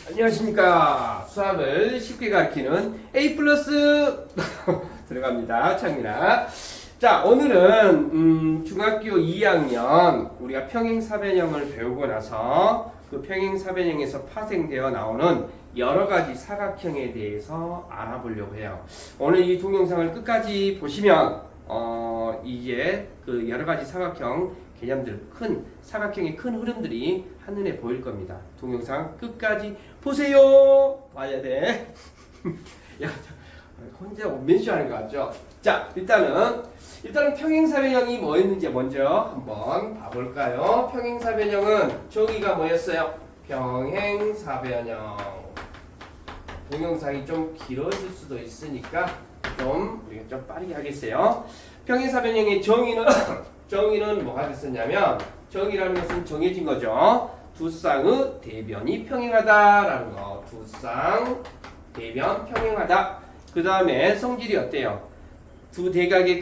안녕하십니까. 수학을 쉽게 가르치는 A 플러스 들어갑니다. 창민아. 자, 오늘은 중학교 2학년 우리가 평행사변형을 배우고 나서 그 평행사변형에서 파생되어 나오는 여러 가지 사각형에 대해서 알아보려고 해요. 오늘 이 동영상을 끝까지 보시면 이제 그 여러 가지 사각형 개념들, 큰 사각형의 큰 흐름들이 한눈에 보일 겁니다. 동영상 끝까지 보세요. 봐야 돼. 야, 혼자 원맨쇼 하는 거 같죠? 자, 일단은 평행사변형이 뭐였는지 먼저 한번 봐볼까요? 평행사변형은 저기가 뭐였어요? 평행사변형. 동영상이 좀 길어질 수도 있으니까 우리가 좀 빠르게 하겠어요. 평행사변형의 정의는 뭐가 됐었냐면, 정의라는 것은 정해진 거죠. 두 쌍의 대변이 평행하다라는 거. 두 쌍 대변 평행하다. 그 다음에 성질이 어때요? 두 대각의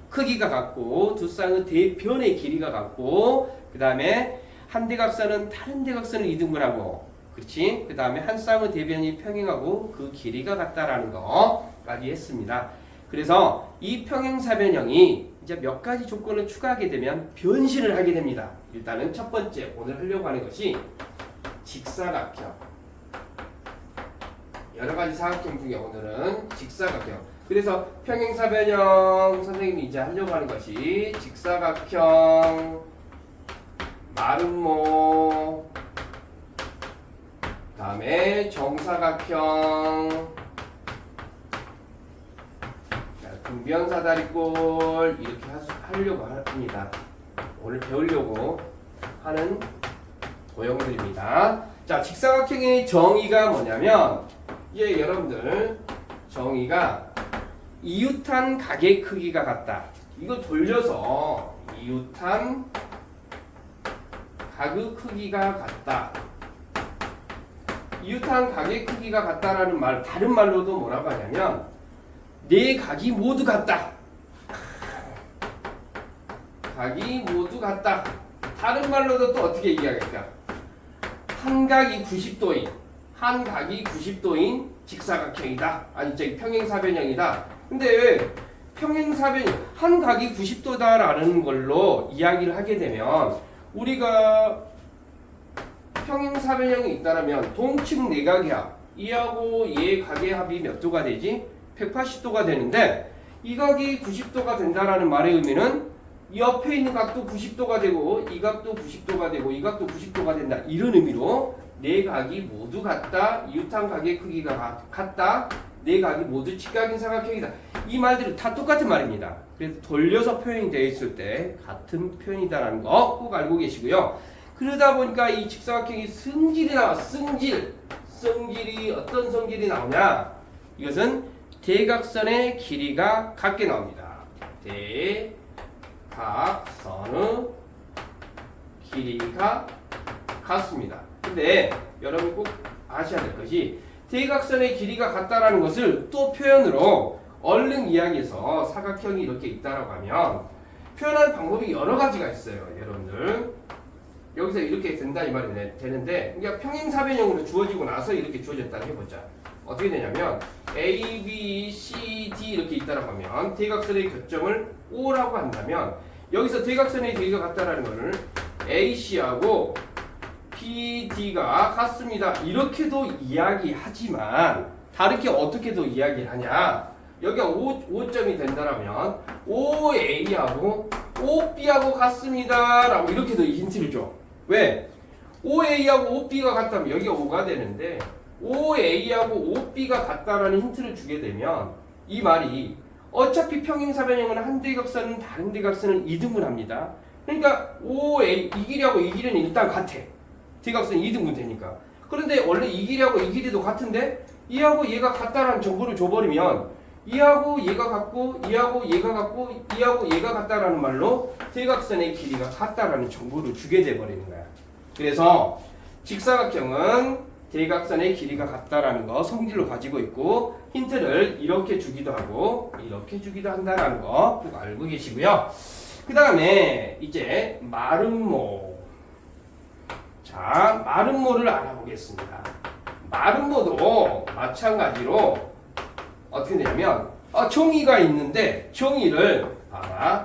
크기가 같고, 두 쌍의 대변의 길이가 같고, 그 다음에 한 대각선은 다른 대각선을 이등분하고, 그렇지? 그 다음에 한 쌍의 대변이 평행하고 그 길이가 같다라는 거까지 했습니다. 그래서 이 평행사변형이 이제 몇 가지 조건을 추가하게 되면 변신을 하게 됩니다. 일단은 첫 번째 오늘 하려고 하는 것이 직사각형. 여러 가지 사각형 중에 오늘은 직사각형. 그래서 평행사변형 선생님이 이제 하려고 하는 것이 직사각형, 마름모, 다음에 정사각형, 등변사다리꼴 이렇게 하려고 합니다. 오늘 배우려고 하는 도형들입니다. 자, 직사각형의 정의가 뭐냐면, 이제 여러분들 정의가 이웃한 각의 크기가 같다. 이거 돌려서 이웃한 각의 크기가 같다. 이웃한 각의 크기가 같다라는 말, 다른 말로도 뭐라고 하냐면 네 각이 모두 같다. 각이 모두 같다. 다른 말로도 또 어떻게 얘기하겠까? 한 각이 90도인 직사각형이다. 아니, 저기 평행사변형이다. 근데 평행사변형, 한 각이 90도다라는 걸로 이야기를 하게 되면, 우리가 평행사변형이 있다라면 동측 내각이야. 이하고 얘 각의 합이 몇 도가 되지? 180도가 되는데, 이 각이 90도가 된다라는 말의 의미는 이 옆에 있는 각도 90도가 되고, 이 각도 90도가 되고, 이 각도 90도가 된다. 이런 의미로 네 각이 모두 같다. 이웃한 각의 크기가 같다. 네 각이 모두 직각인 사각형이다. 이 말들은 다 똑같은 말입니다. 그래서 돌려서 표현이 되어 있을 때 같은 표현이다라는 거 꼭 알고 계시고요. 그러다 보니까 이 직사각형이 성질이 나와. 성질이 어떤 성질이 나오냐? 이것은 대각선의 길이가 같게 나옵니다. 대각선의 길이가 같습니다. 근데 여러분 꼭 아셔야 될 것이, 대각선의 길이가 같다라는 것을 또 표현으로 얼른 이야기해서 사각형이 이렇게 있다라고 하면 표현하는 방법이 여러 가지가 있어요. 여러분들 여기서 이렇게 된다 이 말이 되는데, 그러니까 평행사변형으로 주어지고 나서 이렇게 주어졌다 해보자. 어떻게 되냐면 A, B, C, D 이렇게 있다라고 하면 대각선의 교점을 O라고 한다면, 여기서 대각선의 길이가 같다라는 것을 AC하고 BD가 같습니다. 이렇게도 이야기하지만 다르게 어떻게도 이야기를 하냐? 여기가 5점이 된다라면 OA하고 OB하고 같습니다. 라고 이렇게도 힌트를 줘. 왜? OA하고 OB가 같다면 여기가 5가 되는데, OA하고 OB가 같다라는 힌트를 주게 되면 이 말이 어차피 평행사변형은 한 대각선은 다른 대각선을 이등분합니다. 그러니까 OA, 이 길이하고 이 길이는 일단 같아. 대각선이 이등분 되니까. 그런데 원래 이 길이하고 이 길이도 같은데 이하고 얘가 같다라는 정보를 줘버리면 이하고 얘가 같고, 이하고 얘가 같고, 이하고 얘가 같다라는 말로 대각선의 길이가 같다라는 정보를 주게 돼버리는 거야. 그래서 직사각형은 대각선의 길이가 같다라는 거 성질로 가지고 있고, 힌트를 이렇게 주기도 하고 이렇게 주기도 한다라는 거 꼭 알고 계시고요. 그 다음에 이제 마름모. 자, 마름모를 알아보겠습니다. 마름모도 마찬가지로 어떻게 되냐면 정의가 있는데 정의를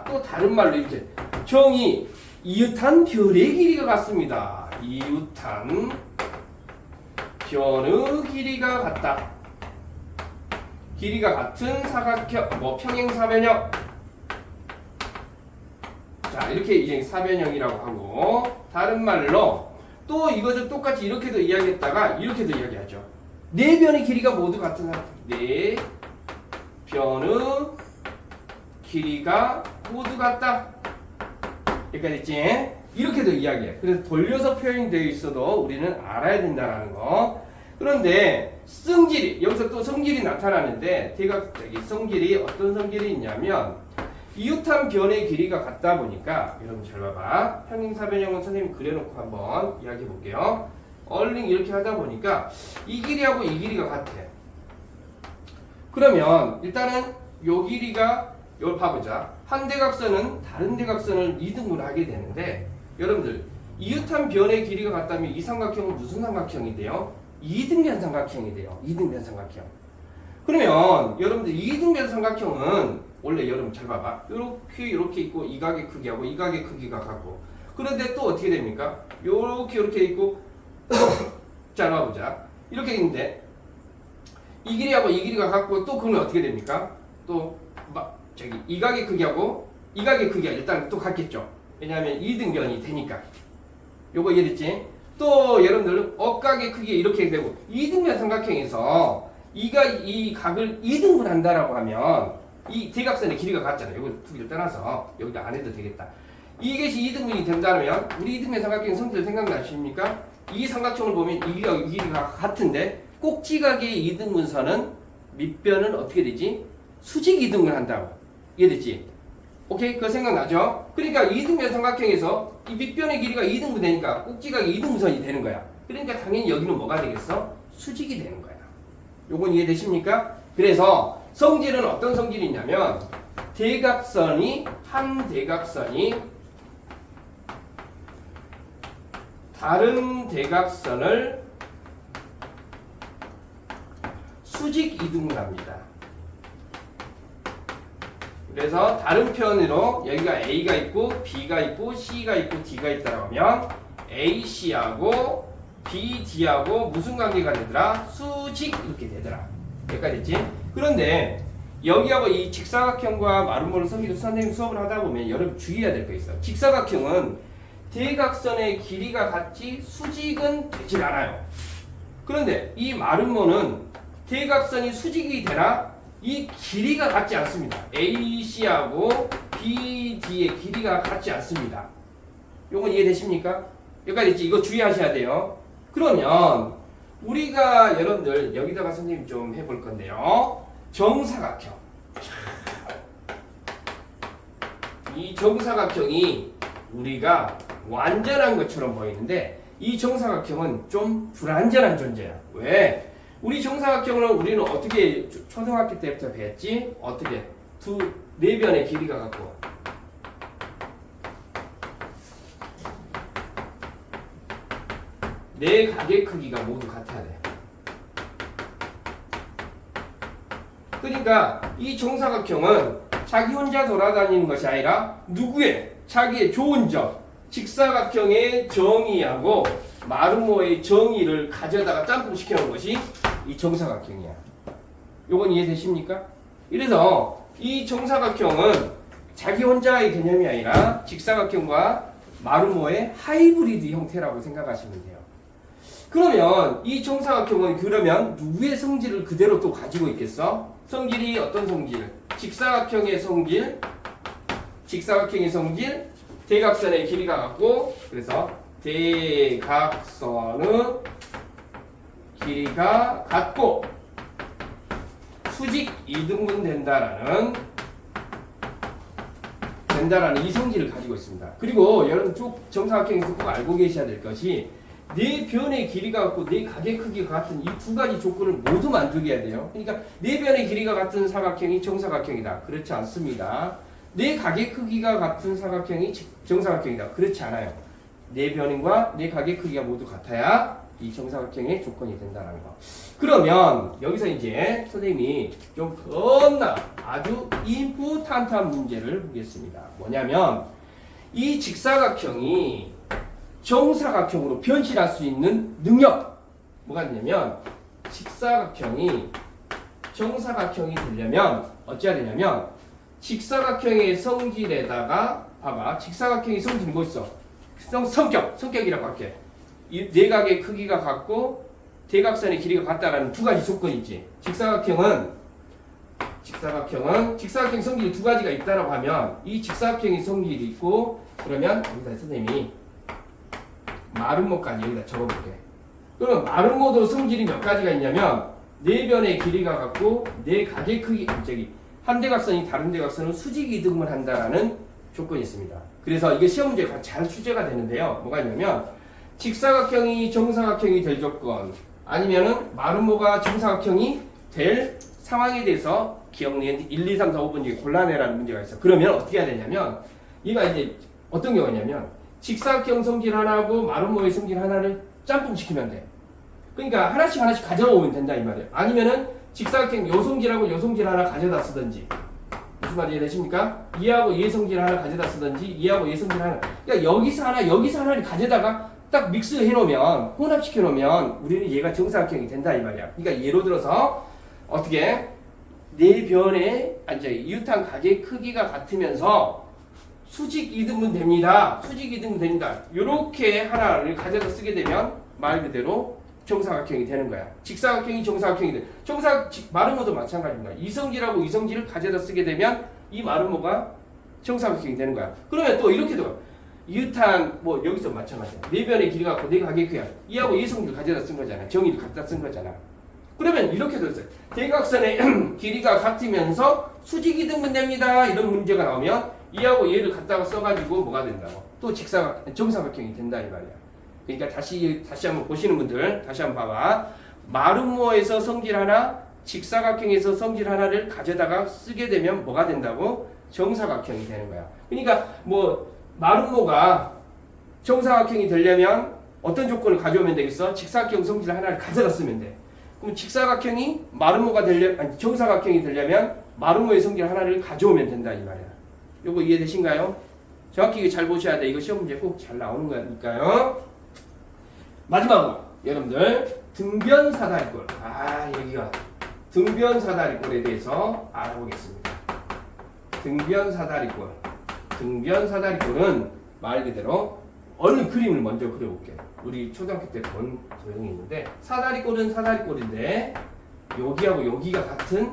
또 다른 말로 이렇게 정의 이웃한 별의 길이가 같습니다. 이웃한 변의 길이가 같다. 길이가 같은 사각형, 평행사변형. 자, 이렇게 이제 사변형이라고 하고, 다른 말로 또 이것을 똑같이 이렇게도 이야기했다가 이렇게도 이야기하죠. 네 변의 길이가 모두 같은 사각형. 네 변의 길이가 모두 같다. 여기까지 됐지? 이렇게도 이야기해. 그래서 돌려서 표현이 되어 있어도 우리는 알아야 된다는 거. 그런데 성질이, 여기서 또 성질이 나타나는데 성질이 어떤 성질이 있냐면 이웃한 변의 길이가 같다 보니까 여러분 잘 봐봐. 평행사변형은 선생님 그려놓고 한번 이야기해 볼게요. 얼링 이렇게 하다 보니까 이 길이하고 이 길이가 같아. 그러면 일단은 요 길이가 이걸 봐보자. 한 대각선은 다른 대각선을 이등분을 하게 되는데 여러분들 이웃한 변의 길이가 같다면 이 삼각형은 무슨 삼각형이 돼요? 이등변 삼각형이 돼요. 이등변 삼각형. 그러면 여러분들 이등변 삼각형은 원래 여러분 잘 봐봐. 이렇게 있고 이 각의 크기하고 이 각의 크기가 같고 그런데 또 어떻게 됩니까? 이렇게 있고 자 봐보자. 이렇게 있는데 이 길이하고 이 길이가 같고 또 그러면 어떻게 됩니까? 또 이 각의 크기하고 이 각의 크기가 일단 또 같겠죠. 왜냐하면 이등변이 되니까. 요거 이해됐지? 또 여러분들 억각의 크기 이렇게 되고 이등변 삼각형에서 이 각을 이등분한다라고 하면 이 대각선의 길이가 같잖아요. 요거 두 개를 떠나서 여기도 안 해도 되겠다. 이것이 이등분이 된다면 우리 이등변 삼각형 성질 생각나십니까? 이 삼각형을 보면 이 길이가 같은데 꼭지각의 이등분선은 밑변은 어떻게 되지? 수직 이등분 한다고. 이해됐지? 오케이? 그거 생각나죠? 그러니까 이등변 삼각형에서 이 밑변의 길이가 2등분 되니까 꼭지각이 2등분선이 되는 거야. 그러니까 당연히 여기는 뭐가 되겠어? 수직이 되는 거야. 요건 이해되십니까? 그래서 성질은 어떤 성질이 있냐면 한 대각선이 다른 대각선을 수직 이등분합니다. 그래서 다른 표현으로 여기가 A가 있고 B가 있고 C가 있고 D가 있다고 하면 AC하고 BD하고 무슨 관계가 되더라? 수직 이렇게 되더라. 여기까지 됐지? 그런데 여기하고 이 직사각형과 마름모를 선생님 수업을 하다 보면 여러분 주의해야 될 거 있어. 직사각형은 대각선의 길이가 같지 수직은 되질 않아요. 그런데 이 마름모는 대각선이 수직이 되나? 이 길이가 같지 않습니다. AC하고 BD의 길이가 같지 않습니다. 요건 이해되십니까? 여기까지 있지? 이거 주의하셔야 돼요. 그러면 우리가 여러분들 여기다가 선생님 좀 해볼 건데요. 정사각형. 이 정사각형이 우리가 완전한 것처럼 보이는데 이 정사각형은 좀 불완전한 존재야. 왜? 우리 정사각형을 우리는 어떻게 초등학교 때부터 배웠지? 어떻게? 네 변의 길이가 같고 네 각의 크기가 모두 같아야 돼. 그러니까 이 정사각형은 자기 혼자 돌아다니는 것이 아니라 누구의? 자기의 좋은 점, 직사각형의 정의하고 마름모의 정의를 가져다가 짬뽕 시켜놓은 것이 이 정사각형이야. 요건 이해되십니까? 이래서 이 정사각형은 자기 혼자의 개념이 아니라 직사각형과 마름모의 하이브리드 형태라고 생각하시면 돼요. 그러면 이 정사각형은 그러면 누구의 성질을 그대로 또 가지고 있겠어? 성질이 어떤 성질? 직사각형의 성질, 대각선의 길이가 같고 그래서 대각선의 길이가 같고 수직 이등분 된다라는 이 성질을 가지고 있습니다. 그리고 여러분 쭉 정사각형에서 꼭 알고 계셔야 될 것이 네 변의 길이가 같고 네 각의 크기가 같은 이 두 가지 조건을 모두 만족해야 돼요. 그러니까 네 변의 길이가 같은 사각형이 정사각형이다. 그렇지 않습니다. 네 각의 크기가 같은 사각형이 정사각형이다. 그렇지 않아요. 네 변인과 네 각의 크기가 모두 같아야 이 정사각형의 조건이 된다는 거. 그러면 여기서 이제 선생님이 좀 겁나 아주 임포탄트한 문제를 보겠습니다. 뭐냐면 이 직사각형이 정사각형으로 변신할 수 있는 능력 뭐가 있냐면 직사각형이 정사각형이 되려면 어찌해야 되냐면 직사각형의 성질에다가 봐봐 직사각형의 성질이 뭐 있어? 성격이라고 할게. 이 내각의 크기가 같고 대각선의 길이가 같다라는 두 가지 조건이 있지. 직사각형 성질이 두 가지가 있다라고 하면 이 직사각형의 성질이 있고 그러면 여기다 선생님이 마름모까지 여기다 적어볼게. 그러면 마름모도 성질이 몇 가지가 있냐면 네 변의 길이가 같고 네 각의 크기 한 대각선이 다른 대각선은 수직 이등분을 한다라는 조건이 있습니다. 그래서 이게 시험 문제가 잘 출제가 되는데요. 뭐가 있냐면 직사각형이 정사각형이 될 조건 아니면은 마름모가 정사각형이 될 상황에 대해서 기억내 1, 2, 3, 4, 5번 중에 골라내라는 문제가 있어. 그러면 어떻게 해야 되냐면 얘가 이제 어떤 경우가 있냐면 직사각형 성질 하나하고 마름모의 성질 하나를 짬뽕시키면 돼. 그러니까 하나씩 가져오면 된다 이 말이에요. 아니면은 직사각형 요 성질하고 요 성질 하나 가져다 쓰든지 무슨 말이 되십니까? 얘하고 얘 성질 하나 가져다 쓰든지 얘하고 얘 성질 하나 그러니까 여기서 하나를 가져다가 딱 믹스해 놓으면 혼합시켜 놓으면 우리는 얘가 정사각형이 된다 이 말이야. 그러니까 예로 들어서 어떻게 네 변의 이웃한 각의 크기가 같으면서 수직 이등분 됩니다. 요렇게 하나를 가져다 쓰게 되면 말 그대로 정사각형이 되는 거야. 직사각형이 정사각형이 돼. 마름모도 마찬가지입니다. 이성질하고 이성질을 가져다 쓰게 되면 이 마름모가 정사각형이 되는 거야. 그러면 또 이렇게도 이웃한 여기서 마찬가지야. 네 변의 길이가 같고 네 각의 크기야. 이하고 이성질 가져다 쓴 거잖아. 정의를 갖다 쓴 거잖아. 그러면 이렇게도 있어요. 대각선의 길이가 같으면서 수직이 등분됩니다. 이런 문제가 나오면 이하고 얘를 갖다가 써가지고 뭐가 된다고? 또 정사각형이 된다 이 말이야. 그러니까 다시 한번 보시는 분들 다시 한번 봐봐. 마름모에서 성질 하나, 직사각형에서 성질 하나를 가져다가 쓰게 되면 뭐가 된다고? 정사각형이 되는 거야. 그러니까 마름모가 정사각형이 되려면 어떤 조건을 가져오면 되겠어? 직사각형 성질 하나를 가져다 쓰면 돼. 그럼 직사각형이 정사각형이 되려면 마름모의 성질 하나를 가져오면 된다 이 말이야. 요거 이해되신가요? 정확히 이거 잘 보셔야 돼. 이거 시험 문제 꼭 잘 나오는 거니까요. 마지막으로 여러분들 등변사다리꼴. 여기가 등변사다리꼴에 대해서 알아보겠습니다. 등변사다리꼴은 말 그대로 얼른 그림을 먼저 그려볼게요. 우리 초등학교 때 본 도형이 있는데 사다리꼴은 사다리꼴인데 여기하고 여기가 같은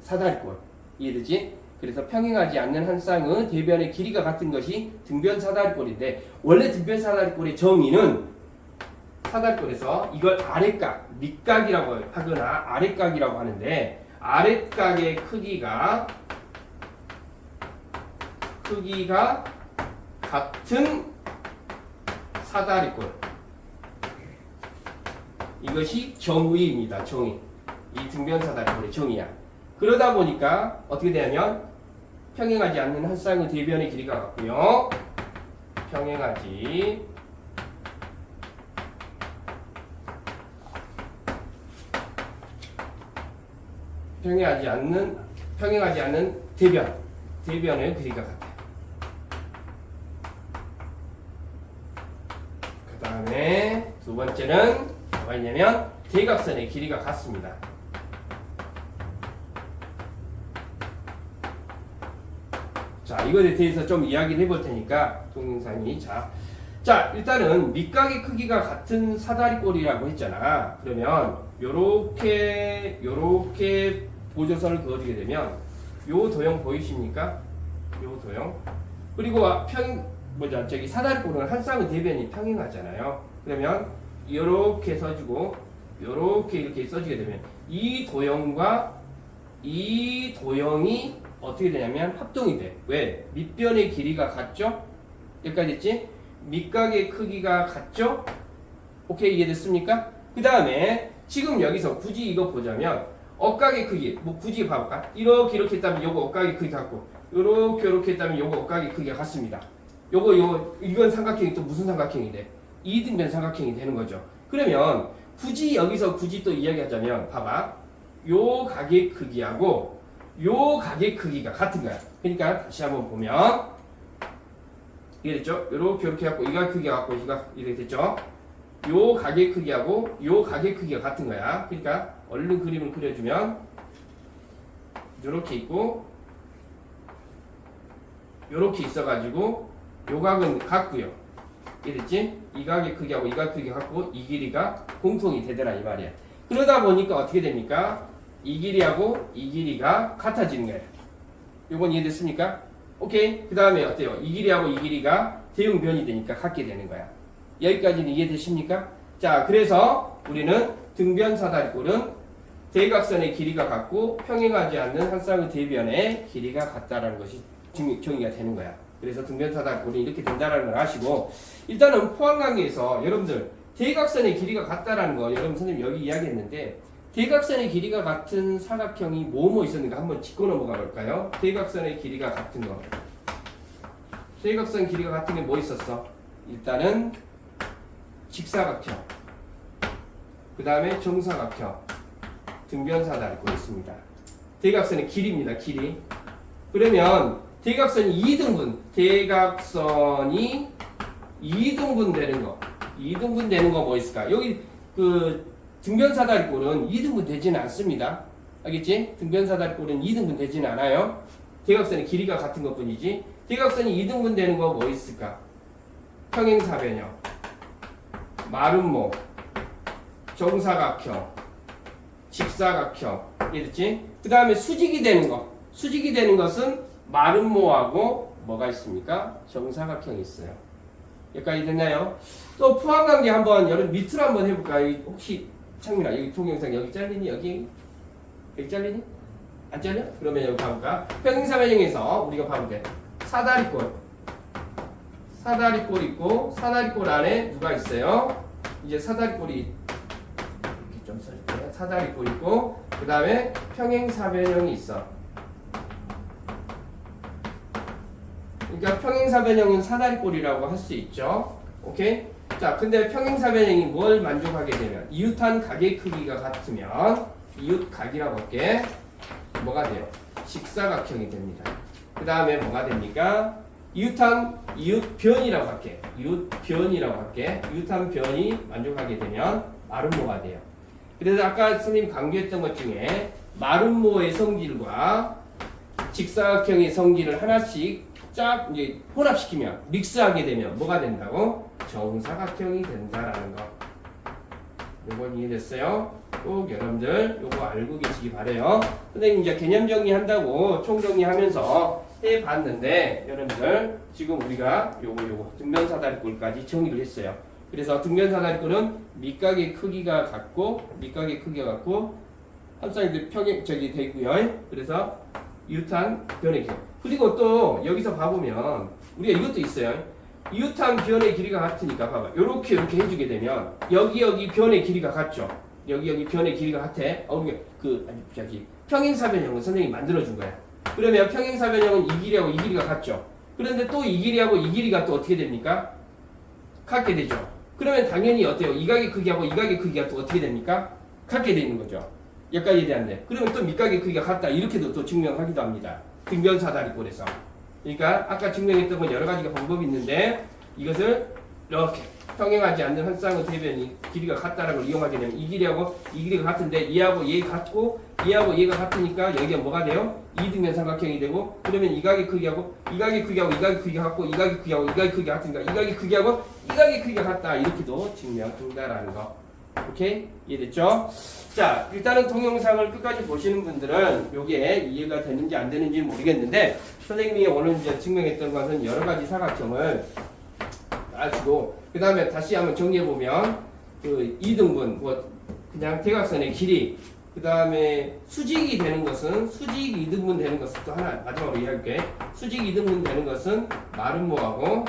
사다리꼴 이해되지? 그래서 평행하지 않는 한 쌍의 대변의 길이가 같은 것이 등변사다리꼴인데 원래 등변사다리꼴의 정의는 사다리꼴에서 이걸 아랫각, 밑각이라고 하거나 아랫각이라고 하는데 아랫각의 크기가 같은 사다리꼴 이것이 정의입니다. 정의. 이 등변사다리꼴의 정의야. 그러다 보니까 어떻게 되냐면 평행하지 않는 한 쌍의 대변의 길이가 같고요. 평행하지 않는 대변의 길이가 같아요. 그 다음에 두 번째는 뭐가 있냐면 대각선의 길이가 같습니다. 자, 이것에 대해서 좀 이야기를 해볼 테니까 동영상이 자 일단은 밑각의 크기가 같은 사다리꼴이라고 했잖아. 그러면 요렇게 보조선을 그어주게 되면 요 도형 보이십니까? 요 도형. 그리고 사다리꼴은 한 쌍의 대변이 평행하잖아요. 그러면 요렇게 써주고 이렇게 써주게 되면 이 도형과 이 도형이 어떻게 되냐면 합동이 돼. 왜? 밑변의 길이가 같죠? 여기까지 했지? 밑각의 크기가 같죠? 오케이, 이해됐습니까? 그 다음에 지금 여기서 굳이 이거 보자면 억각의 크기 굳이 봐볼까? 이렇게 했다면 요거 억각의 크기 같고 요렇게 했다면 요거 억각의 크기가 같습니다. 이건 삼각형이 또 무슨 삼각형이 돼? 이등변 삼각형이 되는 거죠. 그러면 여기서 또 이야기하자면 봐봐. 요 각의 크기하고 요 각의 크기가 같은 거야. 그러니까 다시 한번 보면 이해됐죠? 이렇게 갖고 이 각 크기가 갖고 이렇게 됐죠? 요 각의 크기하고 요 각의 크기가 같은 거야. 그러니까 얼른 그림을 그려주면 이렇게 있고 요렇게 있어가지고 요 각은 같고요. 이해됐지? 이 각의 크기하고 이 각 크기가 같고 이 길이가 공통이 되더라 이 말이야. 그러다 보니까 어떻게 됩니까? 이 길이하고 이 길이가 같아지는 거예요. 요건 이해됐습니까? 오케이. 그 다음에 어때요? 이 길이하고 이 길이가 대응변이 되니까 같게 되는 거야. 여기까지는 이해되십니까? 자, 그래서 우리는 등변 사다리꼴은 대각선의 길이가 같고 평행하지 않는 한 쌍의 대변의 길이가 같다라는 것이 정의가 되는 거야. 그래서 등변 사다리꼴이 이렇게 된다라는 걸 아시고, 일단은 포항관계에서 여러분들 대각선의 길이가 같다라는 거 여러분 선생님 여기 이야기했는데, 대각선의 길이가 같은 사각형이 뭐뭐 있었는가 한번 짚고 넘어가 볼까요? 대각선의 길이가 같은 거. 대각선 길이가 같은 게 뭐 있었어? 일단은 직사각형, 그 다음에 정사각형, 등변사다리꼴 있습니다. 대각선의 길이입니다. 길이. 그러면 대각선이 2등분, 대각선이 2등분 되는 거, 2등분 되는 거 뭐 있을까? 여기 등변사다리꼴은 2등분 되지는 않습니다. 알겠지? 등변사다리꼴은 2등분 되지는 않아요. 대각선의 길이가 같은 것 뿐이지. 대각선이 2등분 되는 거 뭐 있을까? 평행사변형, 마름모, 정사각형, 직사각형. 이해됐지? 그 다음에 수직이 되는 거. 수직이 되는 것은 마름모하고 뭐가 있습니까? 정사각형이 있어요. 여기까지 됐나요? 또 포항관계 한번 여러분 밑으로 한번 해볼까요? 혹시 창민아 여기 동영상 여기 잘리니? 여기 잘리니? 안 잘려? 그러면 여기 봐볼까? 평행사변형에서 우리가 봐볼 때 사다리꼴 있고 사다리꼴 안에 누가 있어요? 이제 사다리꼴이 이렇게 좀 써줄게요. 사다리꼴 있고 그 다음에 평행사변형이 있어. 그러니까 평행사변형은 사다리꼴이라고 할 수 있죠. 오케이? 자, 근데 평행사변형이 뭘 만족하게 되면 이웃한 각의 크기가 같으면 이웃각이라고 할게. 뭐가 돼요? 직사각형이 됩니다. 그 다음에 뭐가 됩니까? 이웃변이라고 할게. 이웃한 변이 만족하게 되면 마름모가 돼요. 그래서 아까 선생님 강조했던 것 중에 마름모의 성질과 직사각형의 성질을 하나씩 쫙 이제 혼합시키면 믹스하게 되면 뭐가 된다고? 정사각형이 된다라는 거. 요건 이해됐어요? 꼭 여러분들 요거 알고 계시기 바래요. 선생님 이제 개념 정리한다고 총 정리하면서 해봤는데 여러분들 지금 우리가 요거 등변사다리꼴까지 정리를 했어요. 그래서 등변사다리꼴은 밑각의 크기가 같고 합산이 평행 되고요. 그래서 이웃한 변의 길이. 그리고 또 여기서 봐보면 우리가 이것도 있어요. 이웃한 변의 길이가 같으니까 봐봐. 이렇게 해주게 되면 여기 변의 길이가 같죠. 여기 변의 길이가 같아. 평행사변형은 선생님이 만들어준 거야. 그러면 평행사변형은 이 길이하고 이 길이가 같죠. 그런데 또 이 길이하고 이 길이가 또 어떻게 됩니까? 같게 되죠. 그러면 당연히 어때요? 이 각의 크기하고 이 각의 크기가 또 어떻게 됩니까? 같게 되는 거죠. 여기까지 대한데. 그러면 또 밑각의 크기가 같다. 이렇게도 또 증명하기도 합니다. 등변사다리꼴에서. 그러니까 아까 증명했던 건 여러 가지가 방법이 있는데 이것을 이렇게 평행하지 않는 한 쌍의 대변이 길이가 같다라는 걸 이용하게 되면 이 길이하고 이 길이가 같은데 얘하고 얘가 같고 얘하고 얘가 같으니까 여기가 뭐가 돼요? 이등변 삼각형이 되고 그러면 이 각의 크기하고 이 각의 크기하고 이 각의 크기가 같고 이 각의 크기하고 이 각의 크기가 같으니까 이 각의 크기하고 이 각의 크기가 같다. 이렇게도 증명한다라는 거. 오케이? 이해됐죠? 자, 일단은 동영상을 끝까지 보시는 분들은 요게 이해가 되는지 안 되는지 모르겠는데 선생님이 오늘 이제 증명했던 것은 여러 가지 사각형을 아시고 그 다음에 다시 한번 정리해보면 그 2등분 그냥 대각선의 길이 그 다음에 수직이 되는 것은 수직 2등분 되는 것은 또 하나 마지막으로 이해할게. 수직 2등분 되는 것은 마름모하고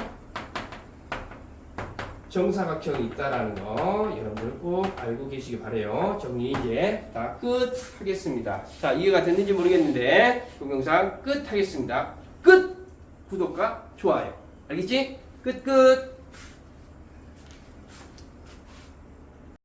정사각형이 있다라는 거 여러분들 꼭 알고 계시기 바래요. 정리 이제 다 끝 하겠습니다. 자, 이해가 됐는지 모르겠는데 동영상 끝 하겠습니다. 끝! 구독과 좋아요. 알겠지? 끝.